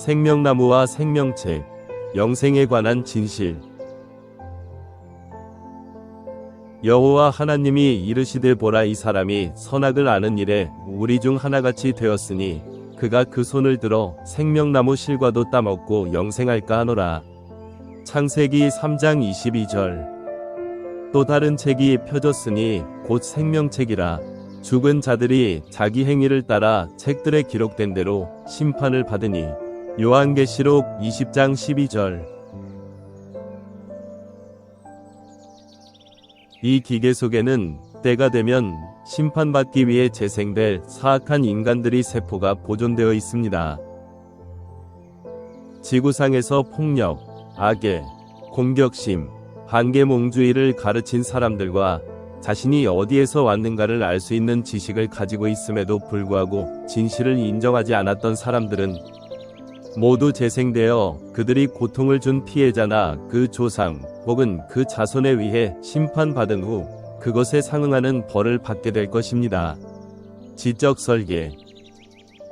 생명나무와 생명책, 영생에 관한 진실. 여호와 하나님이 이르시되 보라, 이 사람이 선악을 아는 일에 우리 중 하나같이 되었으니 그가 그 손을 들어 생명나무 실과도 따먹고 영생할까 하노라. 창세기 3장 22절. 또 다른 책이 펴졌으니 곧 생명책이라. 죽은 자들이 자기 행위를 따라 책들에 기록된 대로 심판을 받으니. 요한계시록 20장 12절. 이 기계 속에는 때가 되면 심판받기 위해 재생될 사악한 인간들의 세포가 보존되어 있습니다. 지구상에서 폭력, 악의, 공격심, 반계몽주의를 가르친 사람들과 자신이 어디에서 왔는가를 알 수 있는 지식을 가지고 있음에도 불구하고 진실을 인정하지 않았던 사람들은 모두 재생되어 그들이 고통을 준 피해자나 그 조상 혹은 그 자손에 의해 심판받은 후 그것에 상응하는 벌을 받게 될 것입니다. 지적 설계.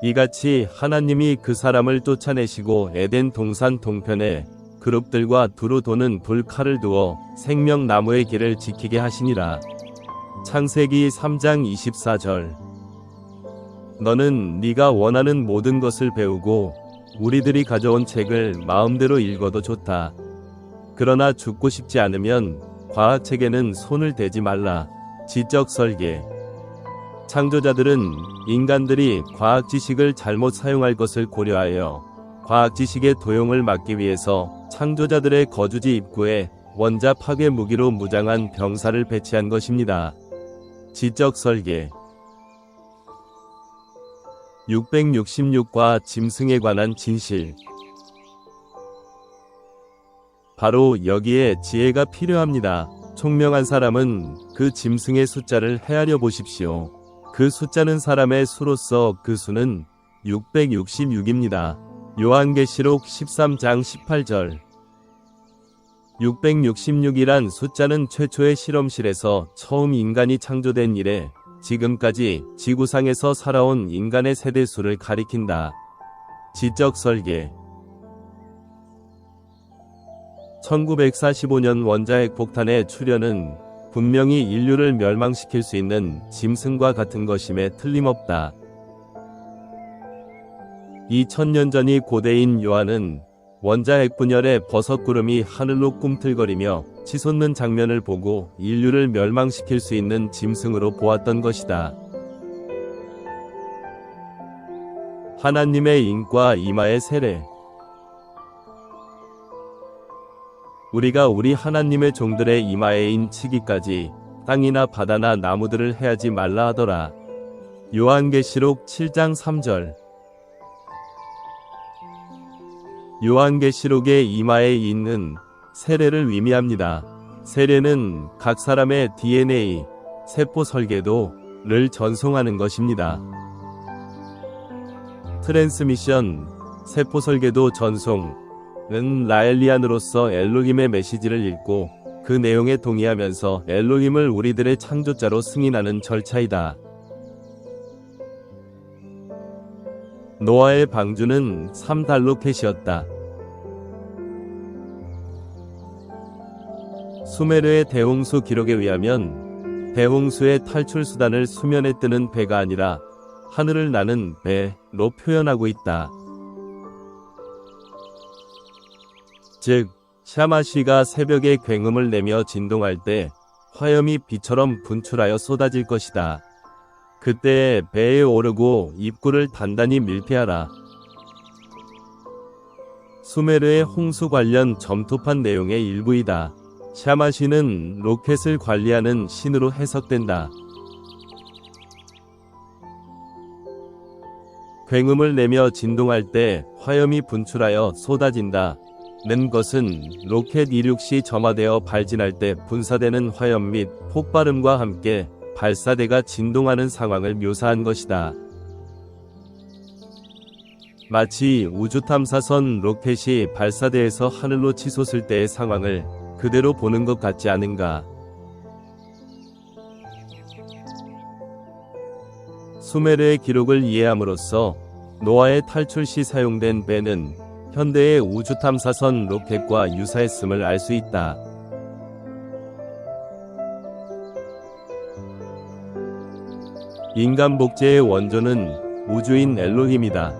이같이 하나님이 그 사람을 쫓아내시고 에덴 동산 동편에 그룹들과 두루 도는 불칼을 두어 생명나무의 길을 지키게 하시니라. 창세기 3장 24절. 너는 네가 원하는 모든 것을 배우고 우리들이 가져온 책을 마음대로 읽어도 좋다. 그러나 죽고 싶지 않으면 과학책에는 손을 대지 말라. 지적 설계. 창조자들은 인간들이 과학 지식을 잘못 사용할 것을 고려하여 과학 지식의 도용을 막기 위해서 창조자들의 거주지 입구에 원자 파괴 무기로 무장한 병사를 배치한 것입니다. 지적 설계. 666과 짐승에 관한 진실. 바로 여기에 지혜가 필요합니다. 총명한 사람은 그 짐승의 숫자를 헤아려 보십시오. 그 숫자는 사람의 수로서 그 수는 666입니다. 요한계시록 13장 18절. 666이란 숫자는 최초의 실험실에서 처음 인간이 창조된 이래 지금까지 지구상에서 살아온 인간의 세대수를 가리킨다. 지적 설계. 1945년 원자핵 폭탄의 출현은 분명히 인류를 멸망시킬 수 있는 짐승과 같은 것임에 틀림없다. 2000년 전이 고대인 요한은 원자핵 분열의 버섯구름이 하늘로 꿈틀거리며 치솟는 장면을 보고 인류를 멸망시킬 수 있는 짐승으로 보았던 것이다. 하나님의 인과 이마의 세례. 우리가 우리 하나님의 종들의 이마에 인치기까지 땅이나 바다나 나무들을 해하지 말라 하더라. 요한계시록 7장 3절. 요한계시록의 이마에 있는 세례를 의미합니다. 세례는 각 사람의 DNA, 세포 설계도를 전송하는 것입니다. 트랜스미션, 세포 설계도 전송은 라엘리안으로서 엘로힘의 메시지를 읽고 그 내용에 동의하면서 엘로힘을 우리들의 창조자로 승인하는 절차이다. 노아의 방주는 3달로켓이었다. 수메르의 대홍수 기록에 의하면 대홍수의 탈출 수단을 수면에 뜨는 배가 아니라 하늘을 나는 배로 표현하고 있다. 즉, 샤마쉬가 새벽에 굉음을 내며 진동할 때 화염이 비처럼 분출하여 쏟아질 것이다. 그때 배에 오르고 입구를 단단히 밀폐하라. 수메르의 홍수 관련 점토판 내용의 일부이다. 샤마쉬는 로켓을 관리하는 신으로 해석된다. 굉음을 내며 진동할 때 화염이 분출하여 쏟아진다. 는 것은 로켓 이륙 시 점화되어 발진할 때 분사되는 화염 및 폭발음과 함께 발사대가 진동하는 상황을 묘사한 것이다. 마치 우주탐사선 로켓이 발사대에서 하늘로 치솟을 때의 상황을 그대로 보는 것 같지 않은가? 수메르의 기록을 이해함으로써 노아의 탈출 시 사용된 배는 현대의 우주탐사선 로켓과 유사했음을 알 수 있다. 인간 복제의 원조는 우주인 엘로힘이다.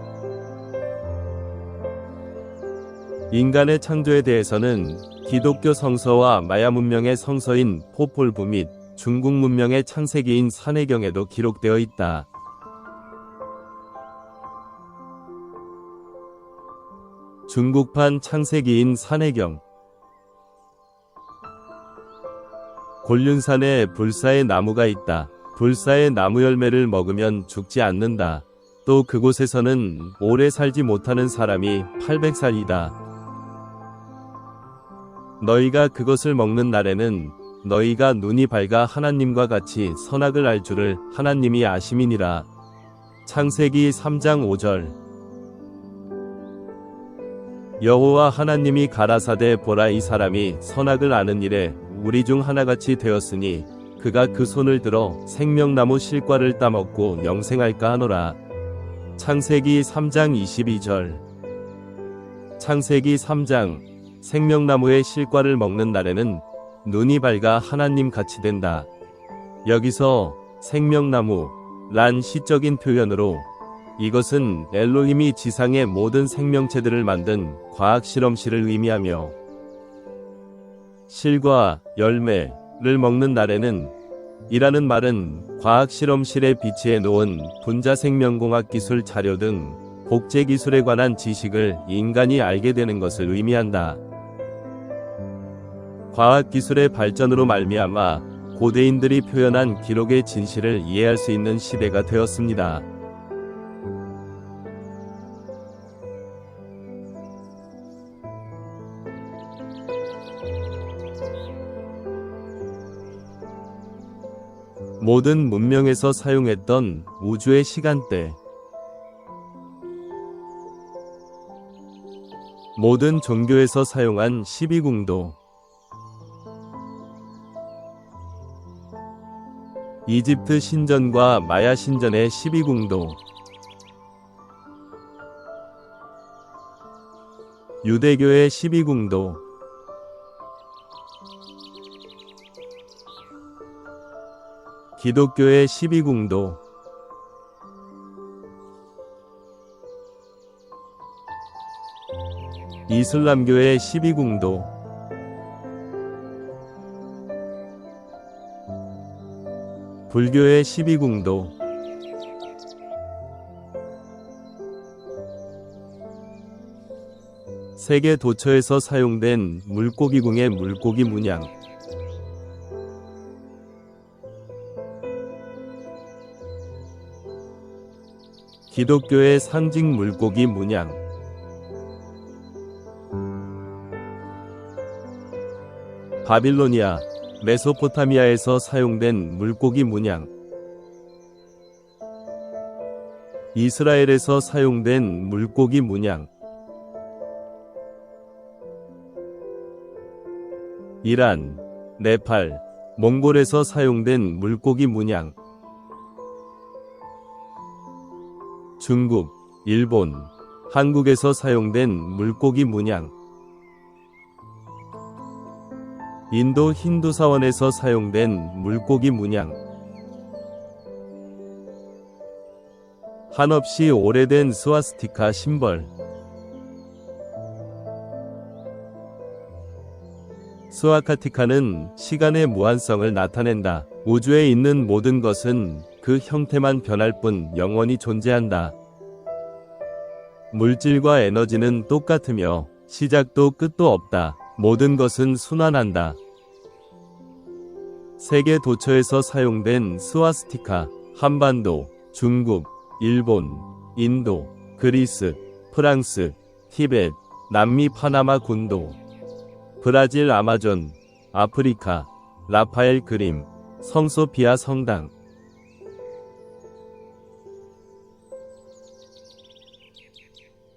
인간의 창조에 대해서는 기독교 성서와 마야 문명의 성서인 포폴부 및 중국 문명의 창세기인 산해경에도 기록되어 있다. 중국판 창세기인 산해경. 곤륜산에 불사의 나무가 있다. 불사의 나무 열매를 먹으면 죽지 않는다. 또 그곳에서는 오래 살지 못하는 사람이 800살이다. 너희가 그것을 먹는 날에는 너희가 눈이 밝아 하나님과 같이 선악을 알 줄을 하나님이 아심이니라. 창세기 3장 5절. 여호와 하나님이 가라사대 보라, 이 사람이 선악을 아는 일에 우리 중 하나같이 되었으니 그가 그 손을 들어 생명나무 실과를 따먹고 영생할까 하노라. 창세기 3장 22절. 창세기 3장. 생명나무의 실과를 먹는 날에는 눈이 밝아 하나님 같이 된다. 여기서 생명나무 란 시적인 표현으로 이것은 엘로힘이 지상의 모든 생명체들을 만든 과학 실험실을 의미하며, 실과 열매를 먹는 날에는 이라는 말은 과학 실험실에 비치해 놓은 분자생명공학 기술 자료 등 복제 기술에 관한 지식을 인간이 알게 되는 것을 의미한다. 과학 기술의 발전으로 말미암아 고대인들이 표현한 기록의 진실을 이해할 수 있는 시대가 되었습니다. 모든 문명에서 사용했던 우주의 시간대. 모든 종교에서 사용한 12궁도. 이집트 신전과 마야 신전의 12궁도. 유대교의 12궁도. 기독교의 12궁도. 이슬람교의 12궁도. 불교의 12궁도. 세계 도처에서 사용된 물고기궁의 물고기 문양. 기독교의 상징 물고기 문양. 바빌로니아, 메소포타미아에서 사용된 물고기 문양. 이스라엘에서 사용된 물고기 문양. 이란, 네팔, 몽골에서 사용된 물고기 문양. 중국, 일본, 한국에서 사용된 물고기 문양. 인도 힌두사원에서 사용된 물고기 문양. 한없이 오래된 스와스티카 심벌. 스와카티카는 시간의 무한성을 나타낸다. 우주에 있는 모든 것은 그 형태만 변할 뿐 영원히 존재한다. 물질과 에너지는 똑같으며 시작도 끝도 없다. 모든 것은 순환한다. 세계 도처에서 사용된 스와스티카. 한반도, 중국, 일본, 인도, 그리스, 프랑스, 티벳, 남미 파나마 군도, 브라질 아마존, 아프리카, 라파엘 그림, 성소피아 성당.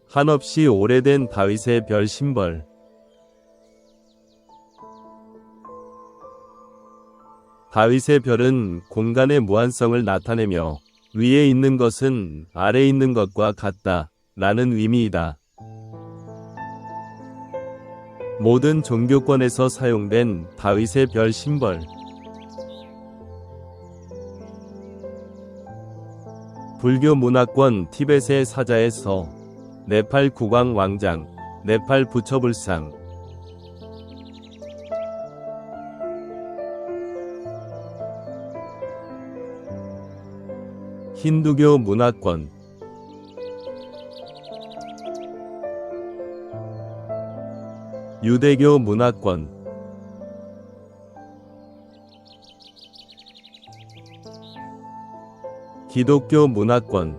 한없이 오래된 다윗의 별 심벌. 다윗의 별은 공간의 무한성을 나타내며 위에 있는 것은 아래에 있는 것과 같다 라는 의미이다. 모든 종교권에서 사용된 다윗의 별 심벌. 불교 문화권 티벳의 사자에서 네팔 국왕 왕장, 네팔 부처불상. 힌두교 문화권 유대교 문화권 기독교 문화권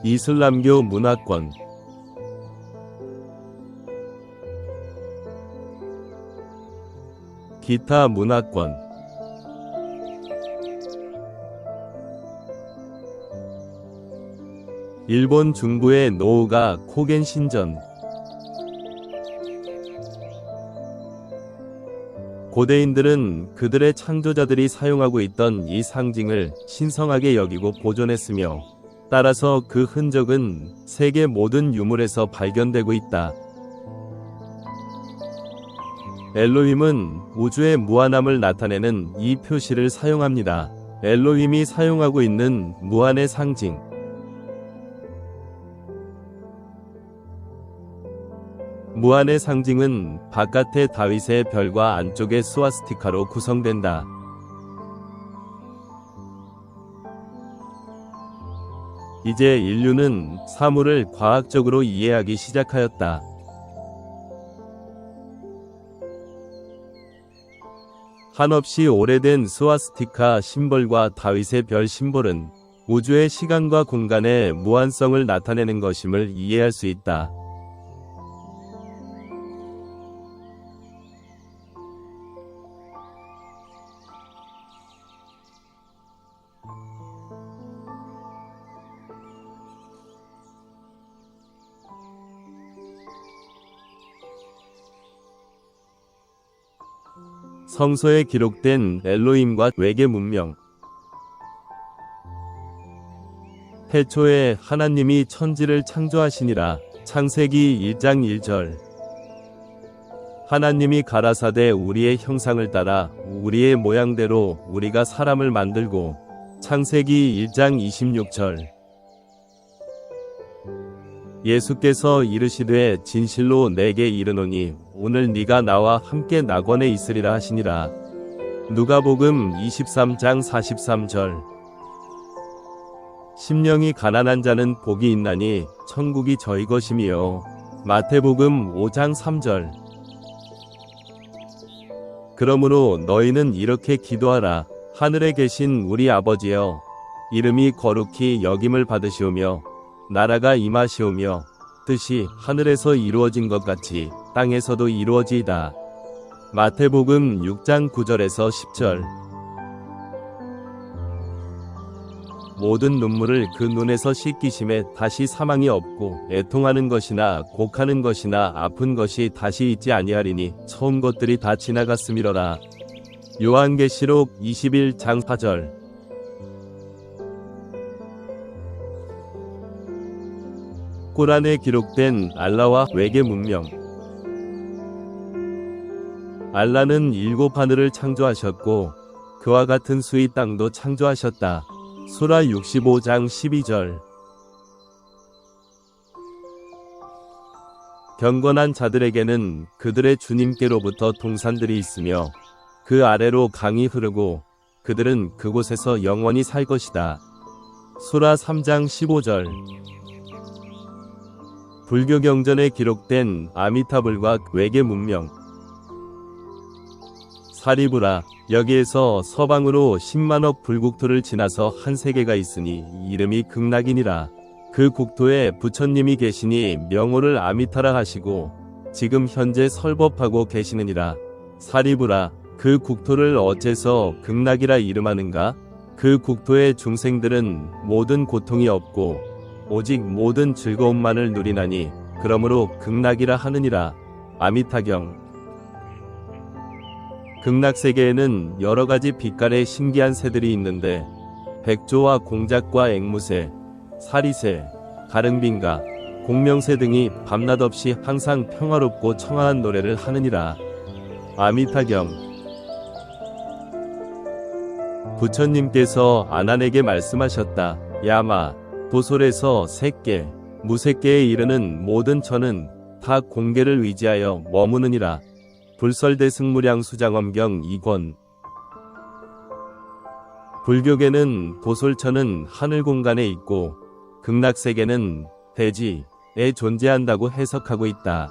이슬람교 문화권 기타 문화권 일본 중부의 노우가 코겐 신전 고대인들은 그들의 창조자들이 사용하고 있던 이 상징을 신성하게 여기고 보존했으며 따라서 그 흔적은 세계 모든 유물에서 발견되고 있다. 엘로힘은 우주의 무한함을 나타내는 이 표시를 사용합니다. 엘로힘이 사용하고 있는 무한의 상징. 무한의 상징은 바깥의 다윗의 별과 안쪽의 스와스티카로 구성된다. 이제 인류는 사물을 과학적으로 이해하기 시작하였다. 한없이 오래된 스와스티카 심벌과 다윗의 별 심벌은 우주의 시간과 공간의 무한성을 나타내는 것임을 이해할 수 있다. 성서에 기록된 엘로힘과 외계 문명. 태초에 하나님이 천지를 창조하시니라. 창세기 1장 1절. 하나님이 가라사대 우리의 형상을 따라 우리의 모양대로 우리가 사람을 만들고. 창세기 1장 26절. 예수께서 이르시되 진실로 내게 이르노니 오늘 네가 나와 함께 낙원에 있으리라 하시니라. 누가복음 23장 43절. 심령이 가난한 자는 복이 있나니 천국이 저희 것임이요. 마태복음 5장 3절. 그러므로 너희는 이렇게 기도하라. 하늘에 계신 우리 아버지여, 이름이 거룩히 여김을 받으시오며 나라가 임하시오며 뜻이 하늘에서 이루어진 것 같이 땅에서도 이루어지이다. 마태복음 6장 9절에서 10절. 모든 눈물을 그 눈에서 씻기심에 다시 사망이 없고 애통하는 것이나 곡하는 것이나 아픈 것이 다시 있지 아니하리니 처음 것들이 다 지나갔음이러라. 요한계시록 21장 4절. 꾸란에 기록된 알라와 외계 문명. 알라는 7 하늘을 창조하셨고 그와 같은 수의 땅도 창조하셨다. 수라 65장 12절. 경건한 자들에게는 그들의 주님께로부터 동산들이 있으며 그 아래로 강이 흐르고 그들은 그곳에서 영원히 살 것이다. 수라 3장 15절. 불교 경전에 기록된 아미타불과 외계 문명. 사리부라, 여기에서 서방으로 10만억 불국토를 지나서 한 세계가 있으니 이름이 극락이니라. 그 국토에 부처님이 계시니 명호를 아미타라 하시고 지금 현재 설법하고 계시느니라. 사리부라, 그 국토를 어째서 극락이라 이름하는가? 그 국토의 중생들은 모든 고통이 없고 오직 모든 즐거움만을 누리나니 그러므로 극락이라 하느니라. 아미타경. 극락세계에는 여러가지 빛깔의 신기한 새들이 있는데 백조와 공작과 앵무새, 사리새, 가릉빈가, 공명새 등이 밤낮 없이 항상 평화롭고 청아한 노래를 하느니라. 아미타경. 부처님께서 아난에게 말씀하셨다. 야마, 도솔에서 색계, 무색계에 이르는 모든 천은 다 공계를 의지하여 머무느니라. 불설대승무량 수장엄경 2권. 불교계는 도솔천은 하늘 공간에 있고 극락세계는 대지에 존재한다고 해석하고 있다.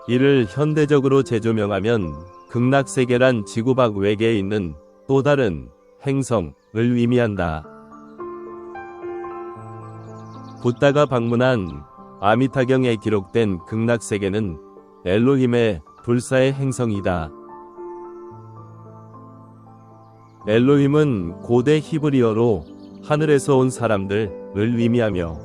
이를 현대적으로 재조명하면 극락세계란 지구 밖 외계에 있는 또 다른 행성을 의미한다. 붓다가 방문한 아미타경에 기록된 극락세계는 엘로힘의 불사의 행성이다. 엘로힘은 고대 히브리어로 하늘에서 온 사람들을 의미하며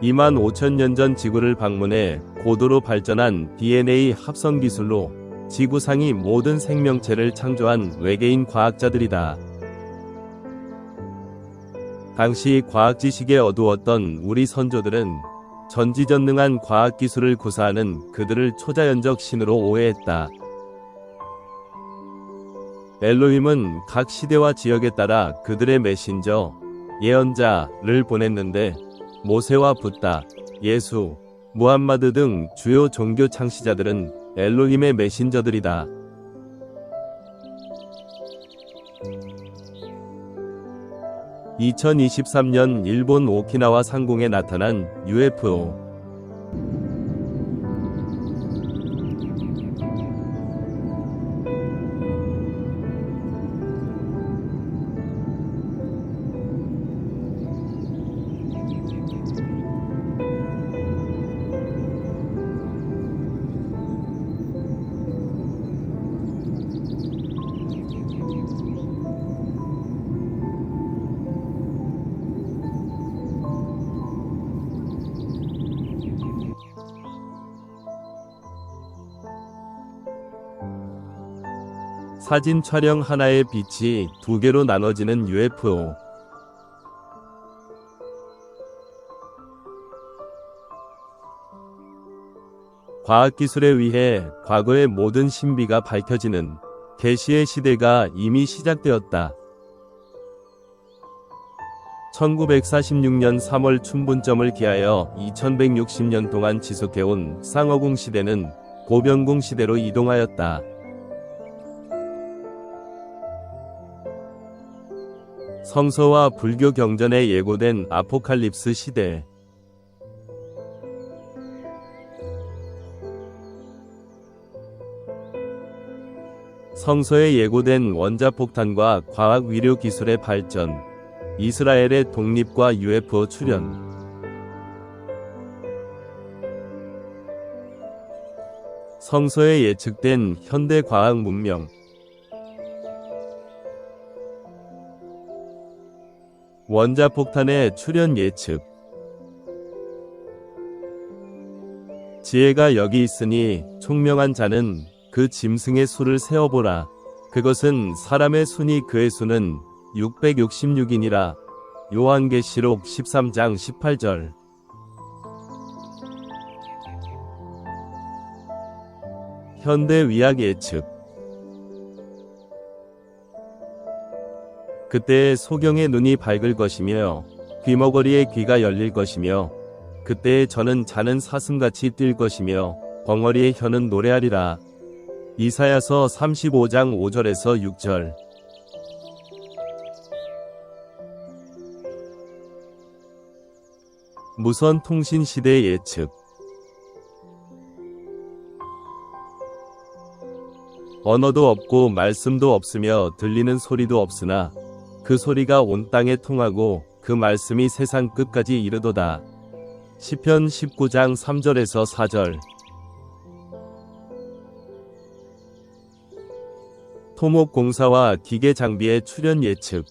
2만 5천 년 전 지구를 방문해 고도로 발전한 DNA 합성 기술로 지구상의 모든 생명체를 창조한 외계인 과학자들이다. 당시 과학 지식에 어두웠던 우리 선조들은 전지전능한 과학 기술을 구사하는 그들을 초자연적 신으로 오해했다. 엘로힘은 각 시대와 지역에 따라 그들의 메신저, 예언자를 보냈는데 모세와 붓다, 예수, 무함마드 등 주요 종교 창시자들은 엘로힘의 메신저들이다. 2023년 일본 오키나와 상공에 나타난 UFO. 사진 촬영 하나의 빛이 두 개로 나눠지는 UFO. 과학기술에 의해 과거의 모든 신비가 밝혀지는 계시의 시대가 이미 시작되었다. 1946년 3월 춘분점을 기하여 2160년 동안 지속해온 쌍어궁 시대는 고병궁 시대로 이동하였다. 성서와 불교 경전에 예고된 아포칼립스 시대. 성서에 예고된 원자폭탄과 과학 위료 기술의 발전, 이스라엘의 독립과 UFO 출현. 성서에 예측된 현대 과학 문명. 원자폭탄의 출현 예측. 지혜가 여기 있으니 총명한 자는 그 짐승의 수를 세어보라. 그것은 사람의 수니 그의 수는 666이니라. 요한계시록 13장 18절. 현대 의학 예측. 그때의 소경의 눈이 밝을 것이며 귀머거리의 귀가 열릴 것이며 그때의 저는 자는 사슴같이 뛸 것이며 벙어리의 혀는 노래하리라. 이사야서 35장 5절에서 6절. 무선 통신 시대 예측. 언어도 없고 말씀도 없으며 들리는 소리도 없으나 그 소리가 온 땅에 통하고 그 말씀이 세상 끝까지 이르도다. 시편 19장 3절에서 4절. 토목공사와 기계 장비의 출현 예측.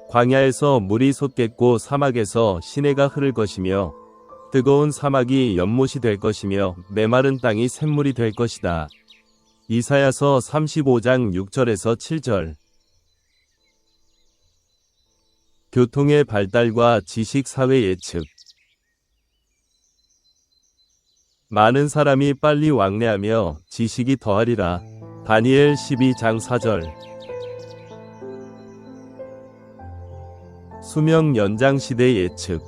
광야에서 물이 솟겠고 사막에서 시내가 흐를 것이며 뜨거운 사막이 연못이 될 것이며 메마른 땅이 샘물이 될 것이다. 이사야서 35장 6절에서 7절. 교통의 발달과 지식 사회 예측. 많은 사람이 빨리 왕래하며 지식이 더하리라. 다니엘 12장 4절. 수명 연장 시대 예측.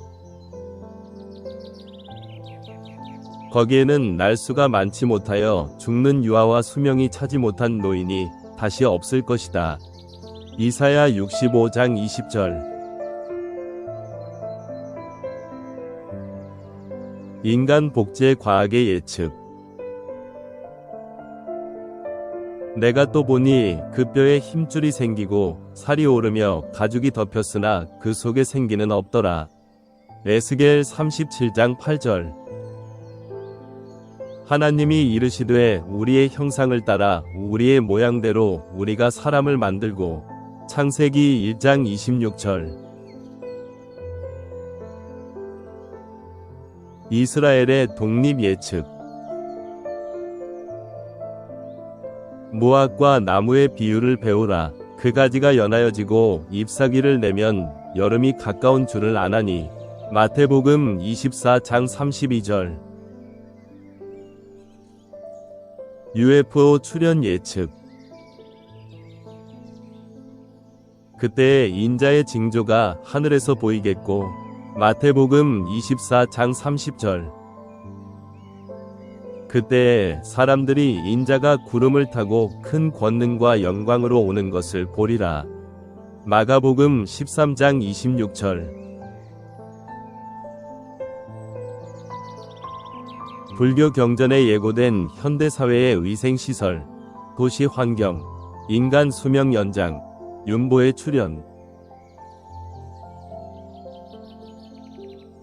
거기에는 날수가 많지 못하여 죽는 유아와 수명이 차지 못한 노인이 다시 없을 것이다. 이사야 65장 20절. 인간 복제 과학의 예측. 내가 또 보니 그 뼈에 힘줄이 생기고 살이 오르며 가죽이 덮였으나 그 속에 생기는 없더라. 에스겔 37장 8절. 하나님이 이르시되 우리의 형상을 따라 우리의 모양대로 우리가 사람을 만들고. 창세기 1장 26절. 이스라엘의 독립 예측. 무화과 나무의 비유를 배우라. 그 가지가 연하여지고 잎사귀를 내면 여름이 가까운 줄을 아나니. 마태복음 24장 32절. UFO 출현 예측. 그때 인자의 징조가 하늘에서 보이겠고. 마태복음 24장 30절. 그때 사람들이 인자가 구름을 타고 큰 권능과 영광으로 오는 것을 보리라. 마가복음 13장 26절. 불교 경전에 예고된 현대사회의 위생시설, 도시 환경, 인간 수명 연장, 윤보의 출현.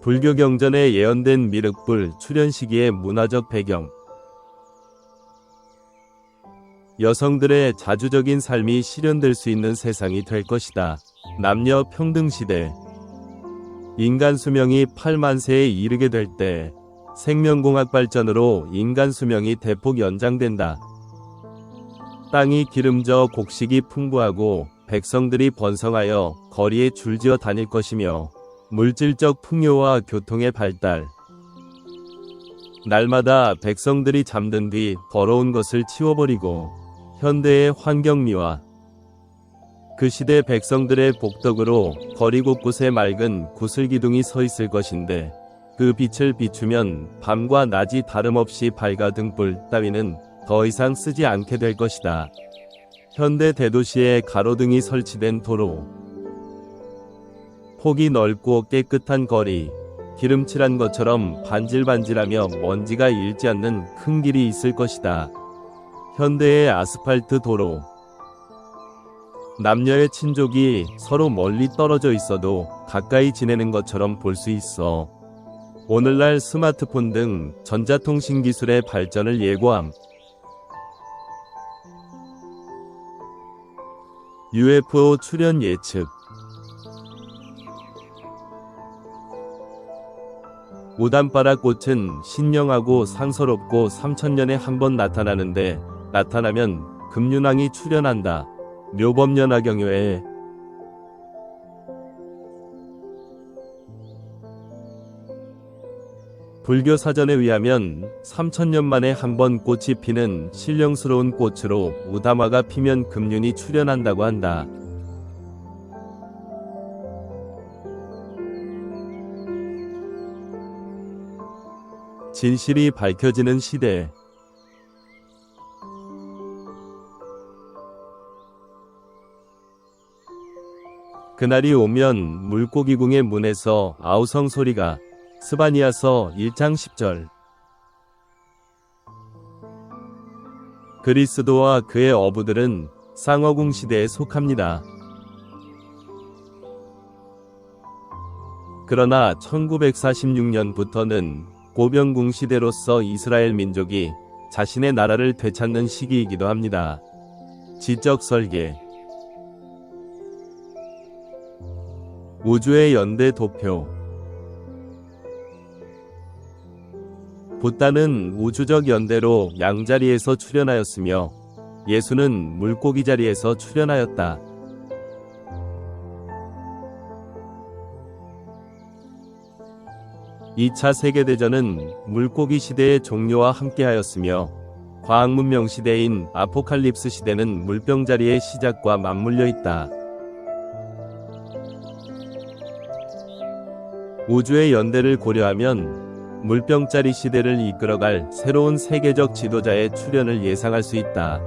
불교 경전에 예언된 미륵불 출현 시기의 문화적 배경. 여성들의 자주적인 삶이 실현될 수 있는 세상이 될 것이다. 남녀 평등 시대. 인간 수명이 8만 세에 이르게 될 때 생명공학 발전으로 인간 수명이 대폭 연장된다. 땅이 기름져 곡식이 풍부하고 백성들이 번성하여 거리에 줄지어 다닐 것이며 물질적 풍요와 교통의 발달. 날마다 백성들이 잠든 뒤 더러운 것을 치워버리고 현대의 환경미화. 그 시대 백성들의 복덕으로 거리 곳곳에 맑은 구슬기둥이 서 있을 것인데 그 빛을 비추면 밤과 낮이 다름없이 밝아 등불 따위는 더 이상 쓰지 않게 될 것이다. 현대 대도시에 가로등이 설치된 도로. 폭이 넓고 깨끗한 거리, 기름칠한 것처럼 반질반질하며 먼지가 일지 않는 큰 길이 있을 것이다. 현대의 아스팔트 도로. 남녀의 친족이 서로 멀리 떨어져 있어도 가까이 지내는 것처럼 볼 수 있어. 오늘날 스마트폰 등 전자통신 기술의 발전을 예고함. UFO 출현 예측. 우단바라 꽃은 신령하고 상서롭고 3000년에 한 번 나타나는데 나타나면 금륜왕이 출현한다. 묘법연화경효에. 불교 사전에 의하면 3000년 만에 한 번 꽃이 피는 신령스러운 꽃으로 우다마가 피면 금륜이 출현한다고 한다. 진실이 밝혀지는 시대. 그날이 오면 물고기궁의 문에서 아우성 소리가. 스바니아서 1장 10절. 그리스도와 그의 어부들은 상어궁 시대에 속합니다. 그러나 1946년부터는 고병궁 시대로서 이스라엘 민족이 자신의 나라를 되찾는 시기이기도 합니다. 지적 설계. 우주의 연대 도표. 붓다는 우주적 연대로 양자리에서 출현하였으며 예수는 물고기 자리에서 출현하였다. 2차 세계대전은 물고기 시대의 종료와 함께하였으며 과학문명 시대인 아포칼립스 시대는 물병자리의 시작과 맞물려 있다. 우주의 연대를 고려하면 물병자리 시대를 이끌어갈 새로운 세계적 지도자의 출현을 예상할 수 있다.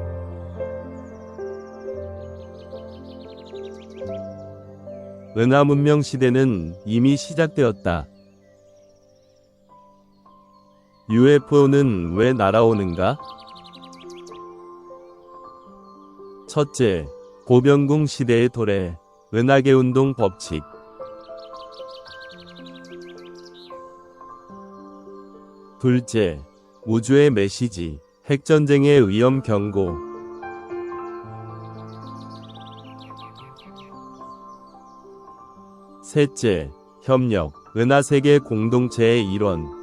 은하문명 시대는 이미 시작되었다. UFO는 왜 날아오는가? 첫째, 고병궁 시대의 도래, 은하계 운동 법칙. 둘째, 우주의 메시지, 핵전쟁의 위험 경고. 셋째, 협력, 은하세계 공동체의 일원.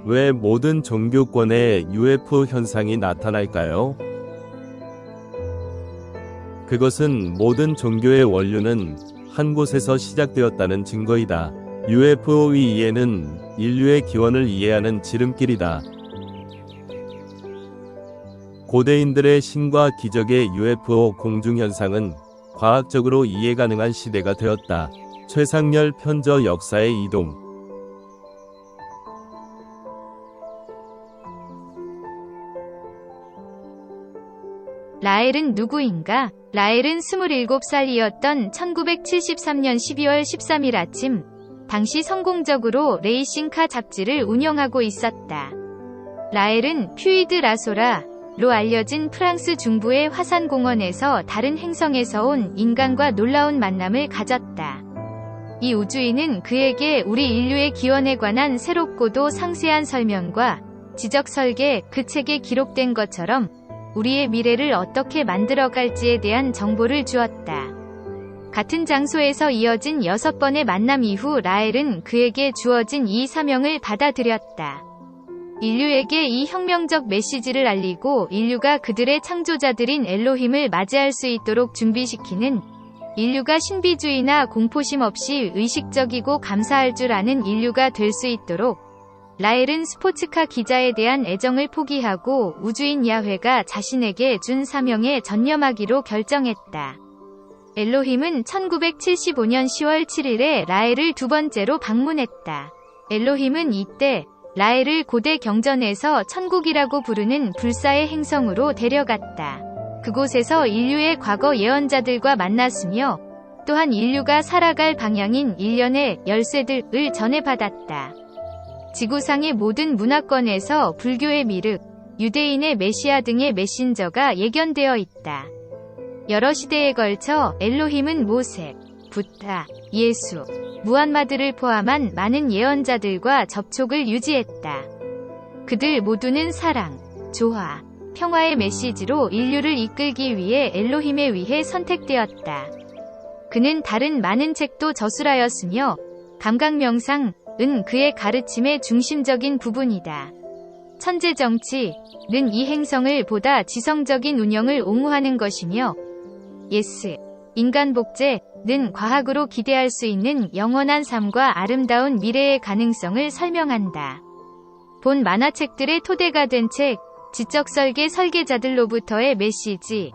왜 모든 종교권에 UFO 현상이 나타날까요? 그것은 모든 종교의 원류는 한 곳에서 시작되었다는 증거이다. UFO의 이해는 인류의 기원을 이해하는 지름길이다. 고대인들의 신과 기적의 UFO 공중현상은 과학적으로 이해 가능한 시대가 되었다. 최상열 편저 역사의 이동. 라엘은 누구인가? 라엘은 27살이었던 1973년 12월 13일 아침, 당시 성공적으로 레이싱카 잡지를 운영하고 있었다. 라엘은 퓨이드 라소라로 알려진 프랑스 중부의 화산공원에서 다른 행성에서 온 인간과 놀라운 만남을 가졌다. 이 우주인은 그에게 우리 인류의 기원에 관한 새롭고도 상세한 설명과 지적 설계, 그 책에 기록된 것처럼 우리의 미래를 어떻게 만들어갈지에 대한 정보를 주었다. 같은 장소에서 이어진 6번의 만남 이후 라엘은 그에게 주어진 이 사명을 받아들였다. 인류에게 이 혁명적 메시지를 알리고 인류가 그들의 창조자들인 엘로힘을 맞이할 수 있도록 준비시키는, 인류가 신비주의나 공포심 없이 의식적이고 감사할 줄 아는 인류가 될 수 있도록 라엘은 스포츠카 기자에 대한 애정을 포기하고 우주인 야훼가 자신에게 준 사명에 전념하기로 결정했다. 엘로힘은 1975년 10월 7일에 라엘을 두 번째로 방문했다. 엘로힘은 이때 라엘을 고대 경전에서 천국이라고 부르는 불사의 행성으로 데려갔다. 그곳에서 인류의 과거 예언자들과 만났으며 또한 인류가 살아갈 방향인 일련의 열쇠들을 전해받았다. 지구상의 모든 문화권에서 불교의 미륵, 유대인의 메시아 등의 메신저가 예견되어 있다. 여러 시대에 걸쳐 엘로힘은 모세, 부타, 예수, 무함마드를 포함한 많은 예언자들과 접촉을 유지했다. 그들 모두는 사랑, 조화, 평화의 메시지로 인류를 이끌기 위해 엘로힘에 의해 선택되었다. 그는 다른 많은 책도 저술하였으며 감각명상은 그의 가르침의 중심적인 부분이다. 천재정치는 이 행성을 보다 지성적인 운영을 옹호하는 것이며 예스, 인간복제는 과학으로 기대할 수 있는 영원한 삶과 아름다운 미래의 가능성을 설명한다. 본 만화책들의 토대가 된 책, 지적설계 설계자들로부터의 메시지,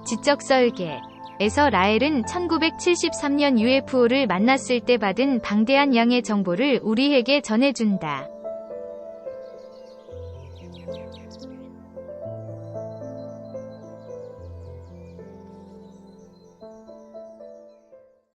지적설계에서 라엘은 1973년 UFO를 만났을 때 받은 방대한 양의 정보를 우리에게 전해준다.